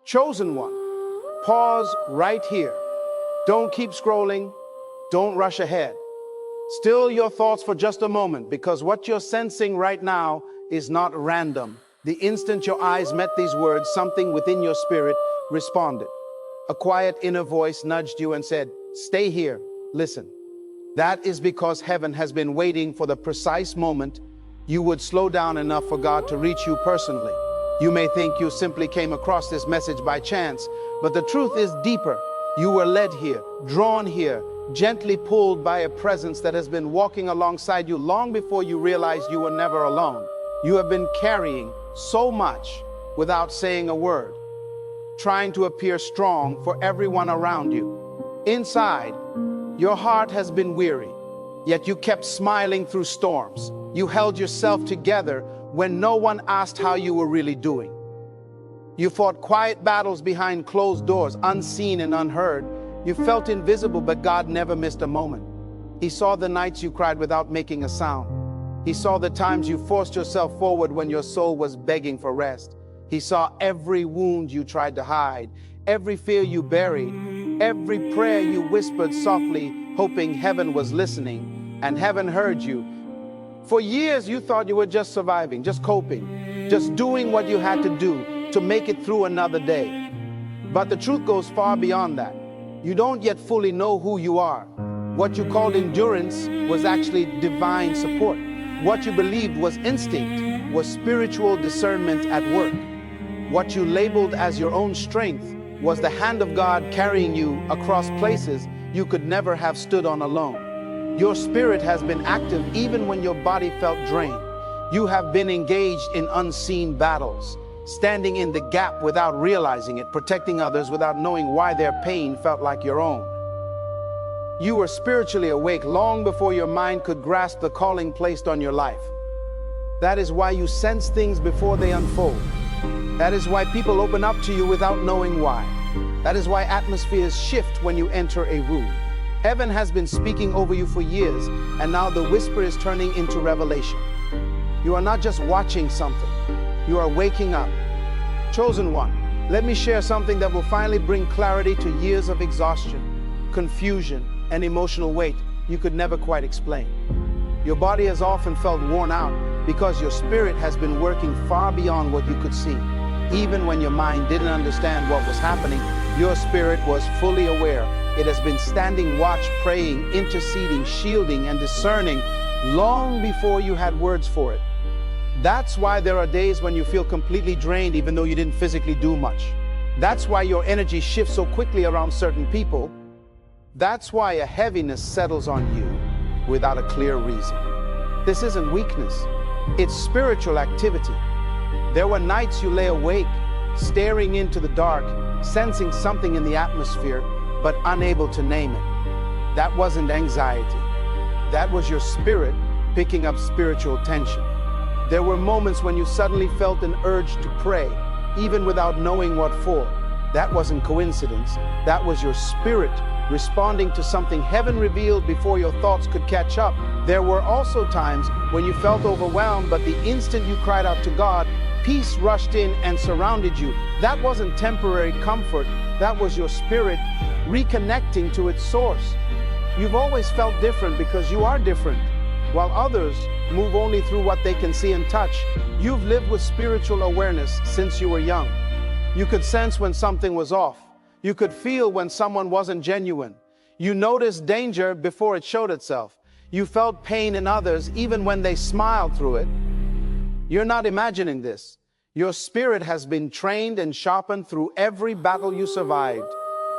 Chosen one, pause right here. Don't keep scrolling. Don't rush ahead. Still your thoughts for just a moment, because what you're sensing right now is not random. The instant your eyes met these words, something within your spirit responded. A quiet inner voice nudged you and said, "Stay here, listen." That is because heaven has been waiting for the precise moment you would slow down enough for God to reach you personally. You may think you simply came across this message by chance, but the truth is deeper. You were led here, drawn here, gently pulled by a presence that has been walking alongside you long before you realized you were never alone. You have been carrying so much without saying a word, trying to appear strong for everyone around you. Inside, your heart has been weary, yet you kept smiling through storms. You held yourself together when no one asked how you were really doing. You fought quiet battles behind closed doors, unseen and unheard. You felt invisible, but God never missed a moment. He saw the nights you cried without making a sound. He saw the times you forced yourself forward when your soul was begging for rest. He saw every wound you tried to hide, every fear you buried, every prayer you whispered softly, hoping heaven was listening, and heaven heard you. For years, you thought you were just surviving, just coping, just doing what you had to do to make it through another day. But the truth goes far beyond that. You don't yet fully know who you are. What you called endurance was actually divine support. What you believed was instinct was spiritual discernment at work. What you labeled as your own strength was the hand of God carrying you across places you could never have stood on alone. Your spirit has been active even when your body felt drained. You have been engaged in unseen battles, standing in the gap without realizing it, protecting others without knowing why their pain felt like your own. You were spiritually awake long before your mind could grasp the calling placed on your life. That is why you sense things before they unfold. That is why people open up to you without knowing why. That is why atmospheres shift when you enter a room. Heaven has been speaking over you for years, and now the whisper is turning into revelation. You are not just watching something, you are waking up. Chosen one, let me share something that will finally bring clarity to years of exhaustion, confusion, and emotional weight you could never quite explain. Your body has often felt worn out because your spirit has been working far beyond what you could see. Even when your mind didn't understand what was happening, your spirit was fully aware. It has been standing watch, praying, interceding, shielding, and discerning long before you had words for it. That's why there are days when you feel completely drained even though you didn't physically do much. That's why your energy shifts so quickly around certain people. That's why a heaviness settles on you without a clear reason. This isn't weakness, it's spiritual activity. There were nights you lay awake, staring into the dark, sensing something in the atmosphere, but unable to name it. That wasn't anxiety. That was your spirit picking up spiritual tension. There were moments when you suddenly felt an urge to pray, even without knowing what for. That wasn't coincidence. That was your spirit responding to something heaven revealed before your thoughts could catch up. There were also times when you felt overwhelmed, but the instant you cried out to God, peace rushed in and surrounded you. That wasn't temporary comfort. That was your spirit reconnecting to its source. You've always felt different because you are different. While others move only through what they can see and touch, you've lived with spiritual awareness since you were young. You could sense when something was off. You could feel when someone wasn't genuine. You noticed danger before it showed itself. You felt pain in others even when they smiled through it. You're not imagining this. Your spirit has been trained and sharpened through every battle you survived.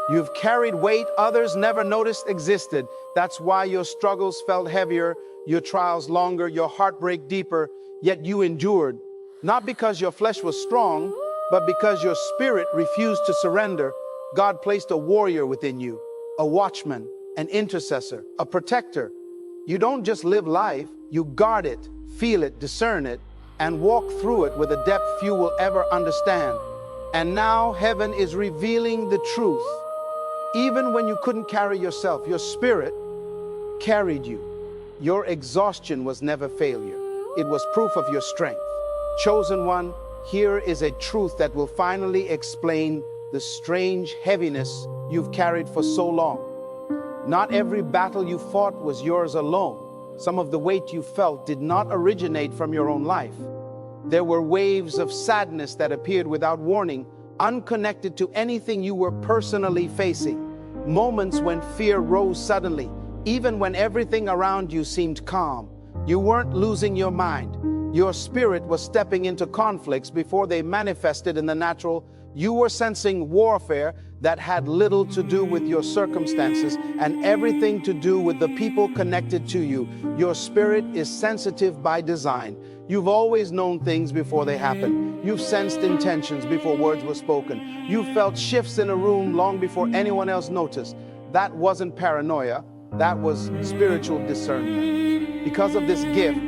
You've carried weight others never noticed existed. That's why your struggles felt heavier, your trials longer, your heartbreak deeper, yet you endured. Not because your flesh was strong, but because your spirit refused to surrender. God placed a warrior within you, a watchman, an intercessor, a protector. You don't just live life, you guard it, feel it, discern it, and walk through it with a depth few will ever understand. And now heaven is revealing the truth. Even when you couldn't carry yourself, your spirit carried you. Your exhaustion was never failure. It was proof of your strength. Chosen one, here is a truth that will finally explain the strange heaviness you've carried for so long. Not every battle you fought was yours alone. Some of the weight you felt did not originate from your own life. There were waves of sadness that appeared without warning, unconnected to anything you were personally facing. Moments when fear rose suddenly, even when everything around you seemed calm. You weren't losing your mind. Your spirit was stepping into conflicts before they manifested in the natural. You were sensing warfare that had little to do with your circumstances and everything to do with the people connected to you. Your spirit is sensitive by design. You've always known things before they happen. You've sensed intentions before words were spoken. You felt shifts in a room long before anyone else noticed. That wasn't paranoia. That was spiritual discernment. Because of this gift,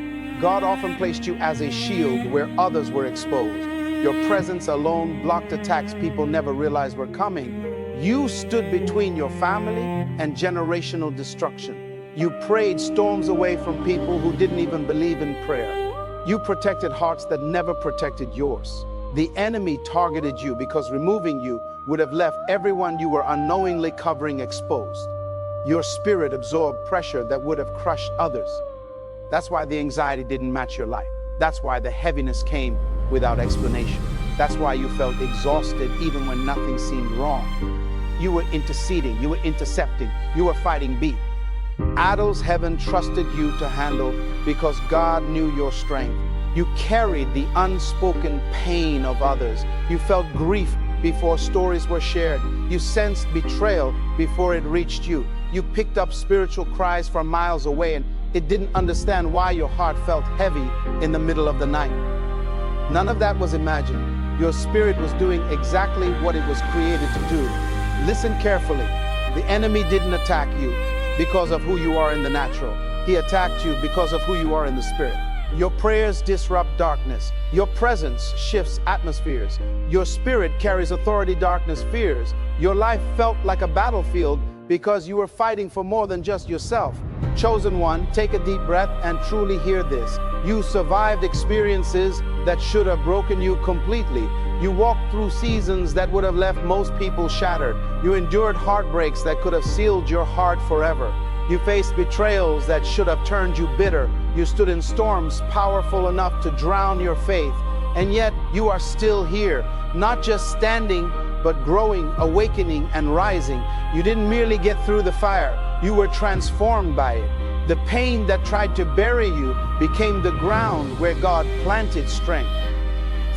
God often placed you as a shield where others were exposed. Your presence alone blocked attacks people never realized were coming. You stood between your family and generational destruction. You prayed storms away from people who didn't even believe in prayer. You protected hearts that never protected yours. The enemy targeted you because removing you would have left everyone you were unknowingly covering exposed. Your spirit absorbed pressure that would have crushed others. That's why the anxiety didn't match your life. That's why the heaviness came without explanation. That's why you felt exhausted even when nothing seemed wrong. You were interceding, you were intercepting, you were fighting beat. Idols heaven trusted you to handle because God knew your strength. You carried the unspoken pain of others. You felt grief before stories were shared. You sensed betrayal before it reached you. You picked up spiritual cries from miles away, and it didn't understand why your heart felt heavy in the middle of the night. None of that was imagined. Your spirit was doing exactly what it was created to do. Listen carefully. The enemy didn't attack you because of who you are in the natural. He attacked you because of who you are in the spirit. Your prayers disrupt darkness. Your presence shifts atmospheres. Your spirit carries authority darkness fears. Your life felt like a battlefield because you were fighting for more than just yourself. Chosen one, take a deep breath and truly hear this. You survived experiences that should have broken you completely. You walked through seasons that would have left most people shattered. You endured heartbreaks that could have sealed your heart forever. You faced betrayals that should have turned you bitter. You stood in storms powerful enough to drown your faith. And yet you are still here, not just standing, but growing, awakening, and rising. You didn't merely get through the fire. You were transformed by it. The pain that tried to bury you became the ground where God planted strength.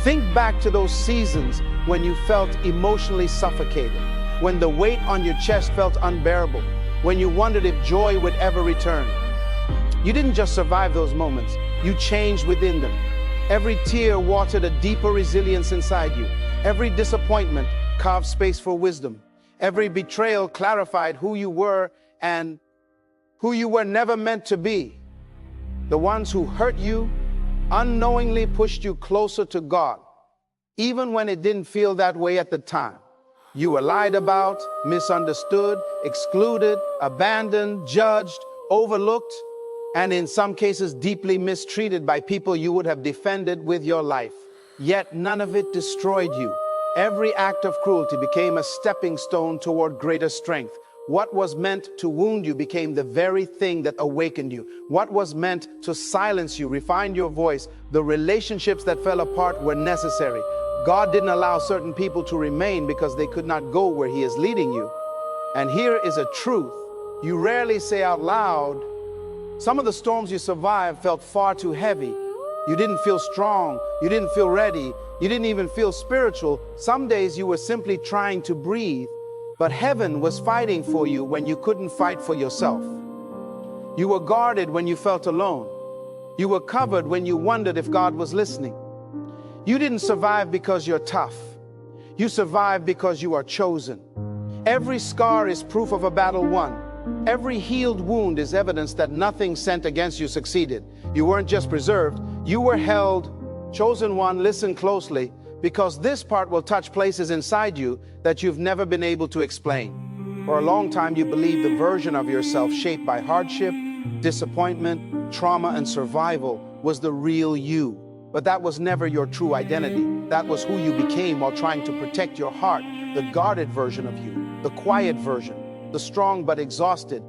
Think back to those seasons when you felt emotionally suffocated, when the weight on your chest felt unbearable, when you wondered if joy would ever return. You didn't just survive those moments, you changed within them. Every tear watered a deeper resilience inside you. Every disappointment carved space for wisdom. Every betrayal clarified who you were and who you were never meant to be. The ones who hurt you unknowingly pushed you closer to God, even when it didn't feel that way at the time. You were lied about, misunderstood, excluded, abandoned, judged, overlooked, and in some cases deeply mistreated by people you would have defended with your life. Yet none of it destroyed you. Every act of cruelty became a stepping stone toward greater strength. What was meant to wound you became the very thing that awakened you. What was meant to silence you refined your voice. The relationships that fell apart were necessary. God didn't allow certain people to remain because they could not go where He is leading you. And here is a truth you rarely say out loud. Some of the storms you survived felt far too heavy. You didn't feel strong. You didn't feel ready. You didn't even feel spiritual. Some days you were simply trying to breathe. But heaven was fighting for you when you couldn't fight for yourself. You were guarded when you felt alone. You were covered when you wondered if God was listening. You didn't survive because you're tough. You survived because you are chosen. Every scar is proof of a battle won. Every healed wound is evidence that nothing sent against you succeeded. You weren't just preserved, you were held. Chosen one, listen closely, because this part will touch places inside you that you've never been able to explain. For a long time, you believed the version of yourself shaped by hardship, disappointment, trauma, and survival was the real you. But that was never your true identity. That was who you became while trying to protect your heart, the guarded version of you, the quiet version, the strong but exhausted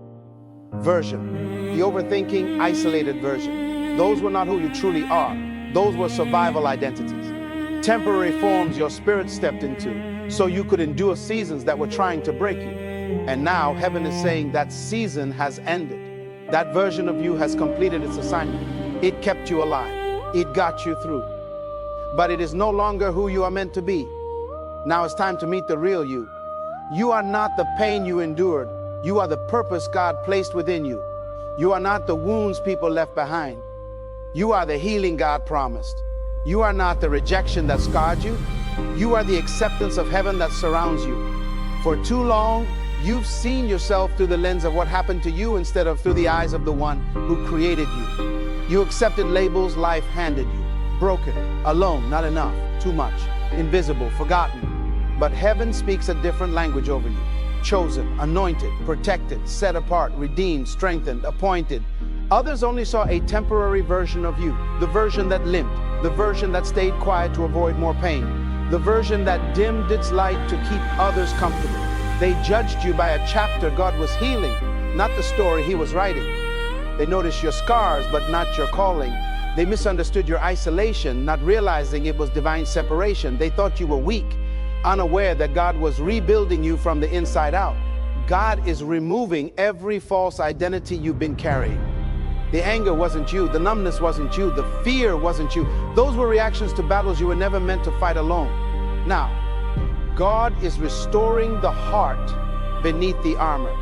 version, the overthinking, isolated version. Those were not who you truly are. Those were survival identities, temporary forms your spirit stepped into so you could endure seasons that were trying to break you. And now heaven is saying that season has ended. That version of you has completed its assignment. It kept you alive. It got you through. But it is no longer who you are meant to be. Now it's time to meet the real you. You are not the pain you endured. You are the purpose God placed within you. You are not the wounds people left behind. You are the healing God promised. You are not the rejection that scarred you. You are the acceptance of heaven that surrounds you. For too long, you've seen yourself through the lens of what happened to you instead of through the eyes of the one who created you. You accepted labels life handed you. Broken, alone, not enough, too much, invisible, forgotten. But heaven speaks a different language over you. Chosen, anointed, protected, set apart, redeemed, strengthened, appointed. Others only saw a temporary version of you, the version that limped, the version that stayed quiet to avoid more pain, the version that dimmed its light to keep others comfortable. They judged you by a chapter God was healing, not the story He was writing. They noticed your scars, but not your calling. They misunderstood your isolation, not realizing it was divine separation. They thought you were weak, unaware that God was rebuilding you from the inside out. God is removing every false identity you've been carrying. The anger wasn't you, the numbness wasn't you, the fear wasn't you. Those were reactions to battles you were never meant to fight alone. Now, God is restoring the heart beneath the armor.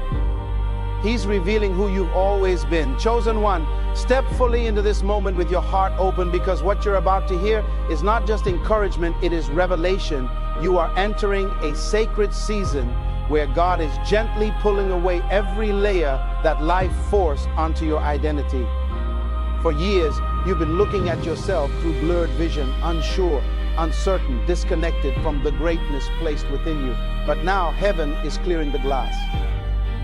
He's revealing who you've always been. Chosen one, step fully into this moment with your heart open, because what you're about to hear is not just encouragement, it is revelation. You are entering a sacred season where God is gently pulling away every layer that life forced onto your identity. For years, you've been looking at yourself through blurred vision, unsure, uncertain, disconnected from the greatness placed within you. But now heaven is clearing the glass.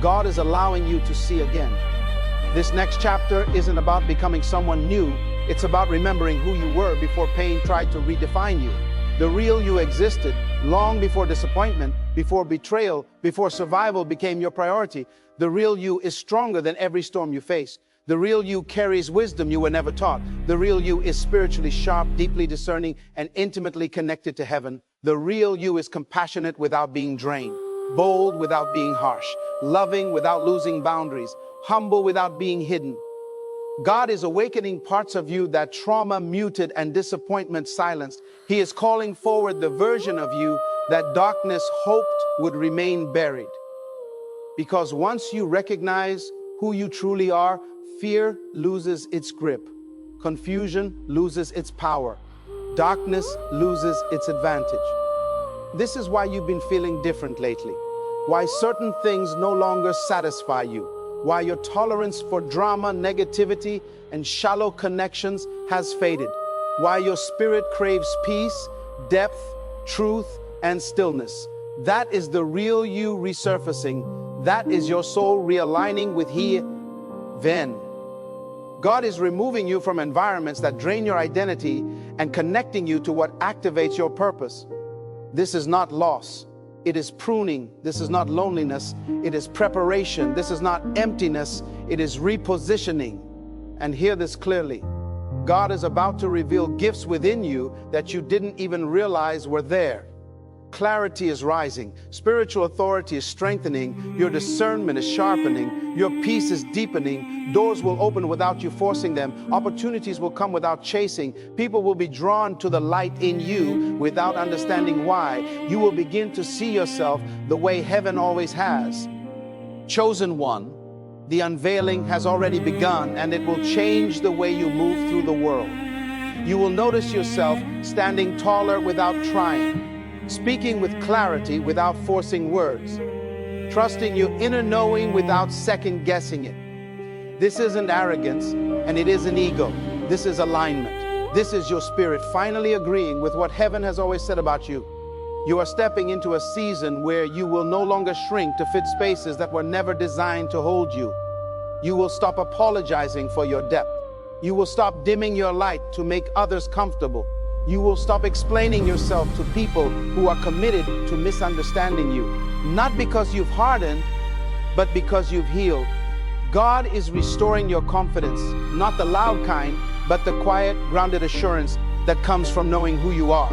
God is allowing you to see again. This next chapter isn't about becoming someone new. It's about remembering who you were before pain tried to redefine you. The real you existed long before disappointment, before betrayal, before survival became your priority. The real you is stronger than every storm you face. The real you carries wisdom you were never taught. The real you is spiritually sharp, deeply discerning, and intimately connected to heaven. The real you is compassionate without being drained, bold without being harsh, loving without losing boundaries, humble without being hidden. God is awakening parts of you that trauma muted and disappointment silenced. He is calling forward the version of you that darkness hoped would remain buried. Because once you recognize who you truly are, fear loses its grip, confusion loses its power, darkness loses its advantage. This is why you've been feeling different lately, why certain things no longer satisfy you, why your tolerance for drama, negativity, and shallow connections has faded, why your spirit craves peace, depth, truth, and stillness. That is the real you resurfacing. That is your soul realigning with He. Then, God is removing you from environments that drain your identity and connecting you to what activates your purpose. This is not loss. It is pruning. This is not loneliness. It is preparation. This is not emptiness. It is repositioning. And hear this clearly. God is about to reveal gifts within you that you didn't even realize were there. Clarity is rising. Spiritual authority is strengthening. Your discernment is sharpening. Your peace is deepening. Doors will open without you forcing them. Opportunities will come without chasing. People will be drawn to the light in you without understanding why. You will begin to see yourself the way heaven always has. Chosen one, the unveiling has already begun, and it will change the way you move through the world. You will notice yourself standing taller without trying, speaking with clarity without forcing words, trusting your inner knowing without second guessing it. This isn't arrogance, and it isn't ego. This is alignment. This is your spirit finally agreeing with what heaven has always said about you. You are stepping into a season where you will no longer shrink to fit spaces that were never designed to hold you. You will stop apologizing for your depth. You will stop dimming your light to make others comfortable. You will stop explaining yourself to people who are committed to misunderstanding you. Not because you've hardened, but because you've healed. God is restoring your confidence, not the loud kind, but the quiet, grounded assurance that comes from knowing who you are.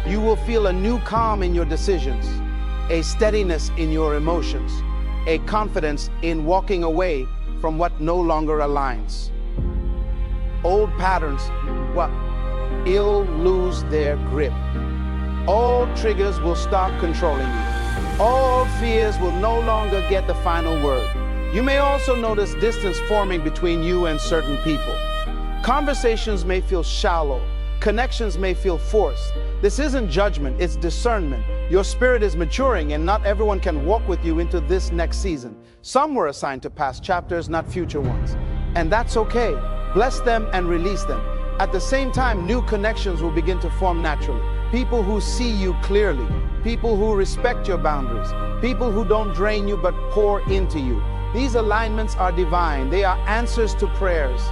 You will feel a new calm in your decisions, a steadiness in your emotions, a confidence in walking away from what no longer aligns. Old patterns, will lose their grip. All triggers will stop controlling you. All fears will no longer get the final word. You may also notice distance forming between you and certain people. Conversations may feel shallow. Connections may feel forced. This isn't judgment, it's discernment. Your spirit is maturing, and not everyone can walk with you into this next season. Some were assigned to past chapters, not future ones. And that's okay. Bless them and release them. At the same time, new connections will begin to form naturally. People who see you clearly. People who respect your boundaries. People who don't drain you but pour into you. These alignments are divine. They are answers to prayers.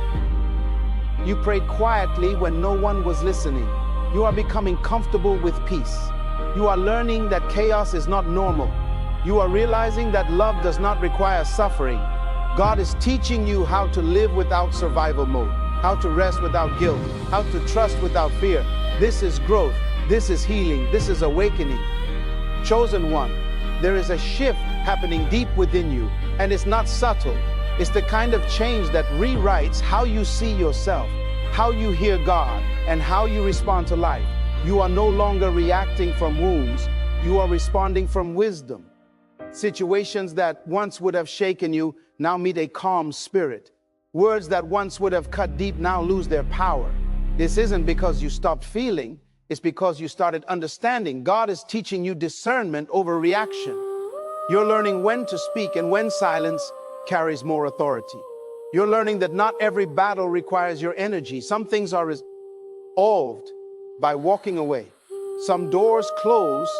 You prayed quietly when no one was listening. You are becoming comfortable with peace. You are learning that chaos is not normal. You are realizing that love does not require suffering. God is teaching you how to live without survival mode, how to rest without guilt, how to trust without fear. This is growth. This is healing. This is awakening. Chosen one, there is a shift happening deep within you, and it's not subtle. It's the kind of change that rewrites how you see yourself, how you hear God, and how you respond to life. You are no longer reacting from wounds. You are responding from wisdom. Situations that once would have shaken you now meet a calm spirit. Words that once would have cut deep now lose their power. This isn't because you stopped feeling, it's because you started understanding. God is teaching you discernment over reaction. You're learning when to speak and when silence carries more authority. You're learning that not every battle requires your energy. Some things are resolved by walking away. Some doors close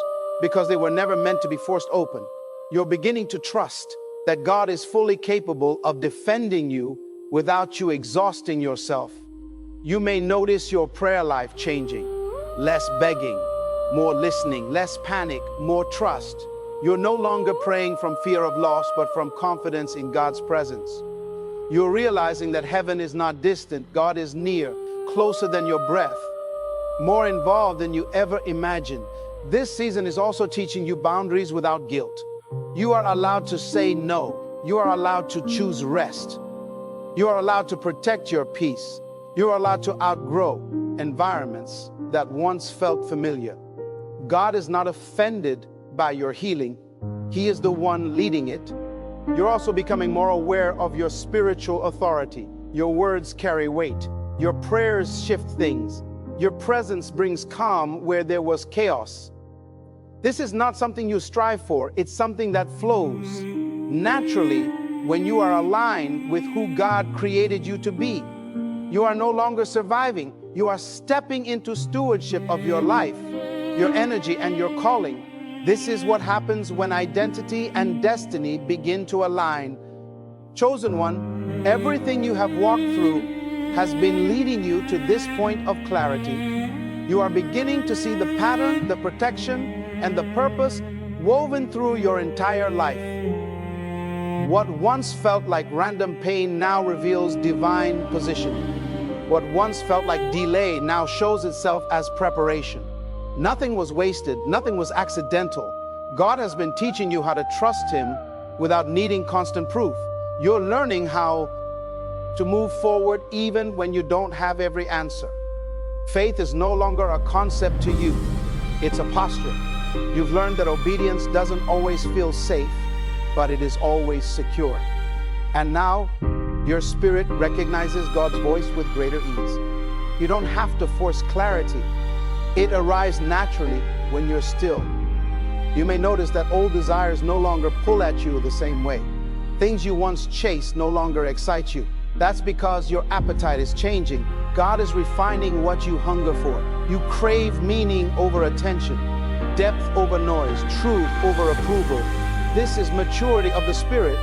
because they were never meant to be forced open. You're beginning to trust that God is fully capable of defending you without you exhausting yourself. You may notice your prayer life changing. Less begging, more listening, less panic, more trust. You're no longer praying from fear of loss, but from confidence in God's presence. You're realizing that heaven is not distant. God is near, closer than your breath, more involved than you ever imagined. This season is also teaching you boundaries without guilt. You are allowed to say no. You are allowed to choose rest. You are allowed to protect your peace. You are allowed to outgrow environments that once felt familiar. God is not offended by your healing. He is the one leading it. You're also becoming more aware of your spiritual authority. Your words carry weight. Your prayers shift things. Your presence brings calm where there was chaos. This is not something you strive for. It's something that flows naturally when you are aligned with who God created you to be. You are no longer surviving. You are stepping into stewardship of your life, your energy, and your calling. This is what happens when identity and destiny begin to align. Chosen one, everything you have walked through has been leading you to this point of clarity. You are beginning to see the pattern, the protection, and the purpose woven through your entire life. What once felt like random pain now reveals divine positioning. What once felt like delay now shows itself as preparation. Nothing was wasted, nothing was accidental. God has been teaching you how to trust Him without needing constant proof. You're learning how to move forward even when you don't have every answer. Faith is no longer a concept to you, it's a posture. You've learned that obedience doesn't always feel safe, but it is always secure. And now, your spirit recognizes God's voice with greater ease. You don't have to force clarity. It arrives naturally when you're still. You may notice that old desires no longer pull at you the same way. Things you once chased no longer excite you. That's because your appetite is changing. God is refining what you hunger for. You crave meaning over attention, depth over noise, truth over approval. This is maturity of the spirit.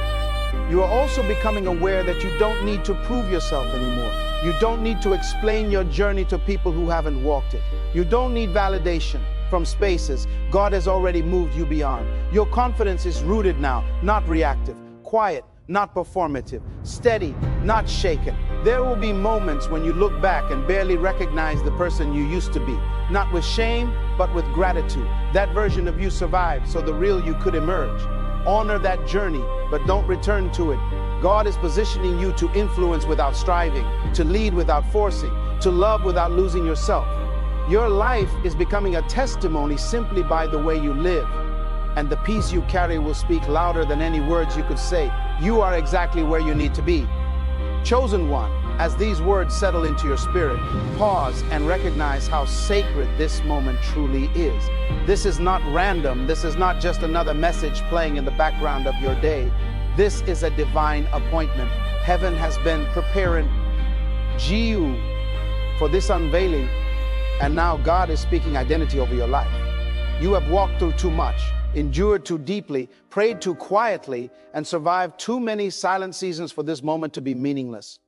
You are also becoming aware that you don't need to prove yourself anymore. You don't need to explain your journey to people who haven't walked it. You don't need validation from spaces God has already moved you beyond. Your confidence is rooted now, not reactive, quiet, not performative, steady, not shaken. There will be moments when you look back and barely recognize the person you used to be, not with shame, but with gratitude. That version of you survived so the real you could emerge. Honor that journey, but don't return to it. God is positioning you to influence without striving, to lead without forcing, to love without losing yourself. Your life is becoming a testimony simply by the way you live. And the peace you carry will speak louder than any words you could say. You are exactly where you need to be. Chosen one, as these words settle into your spirit, pause and recognize how sacred this moment truly is. This is not random. This is not just another message playing in the background of your day. This is a divine appointment. Heaven has been preparing you for this unveiling, and now God is speaking identity over your life. You have walked through too much, endured too deeply, prayed too quietly, and survived too many silent seasons for this moment to be meaningless.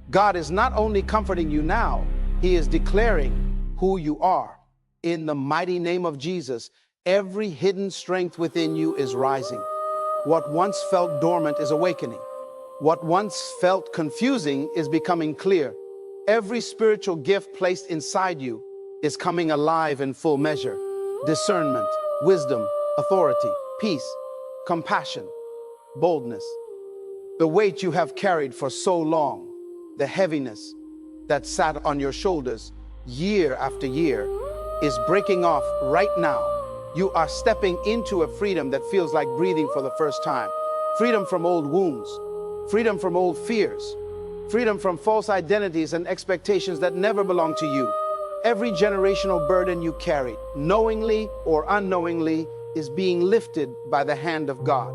God is not only comforting you now, He is declaring who you are. In the mighty name of Jesus, every hidden strength within you is rising. What once felt dormant is awakening. What once felt confusing is becoming clear. Every spiritual gift placed inside you is coming alive in full measure. Discernment, wisdom, authority, peace, compassion, boldness. The weight you have carried for so long, the heaviness that sat on your shoulders year after year, is breaking off right now. You are stepping into a freedom that feels like breathing for the first time. Freedom from old wounds, freedom from old fears, freedom from false identities and expectations that never belonged to you. Every generational burden you carried, knowingly or unknowingly, is being lifted by the hand of God.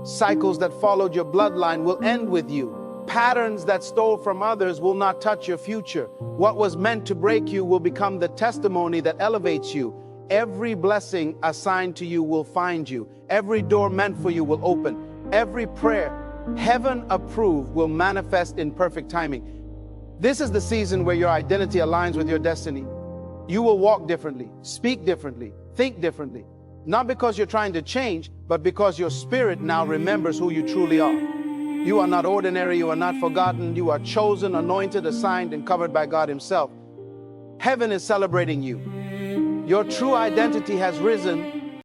Cycles that followed your bloodline will end with you. Patterns that stole from others will not touch your future. What was meant to break you will become the testimony that elevates you. Every blessing assigned to you will find you. Every door meant for you will open. Every prayer, heaven approved, will manifest in perfect timing. This is the season where your identity aligns with your destiny. You will walk differently, speak differently, think differently. Not because you're trying to change, but because your spirit now remembers who you truly are. You are not ordinary, you are not forgotten, you are chosen, anointed, assigned, and covered by God Himself. Heaven is celebrating you. Your true identity has risen,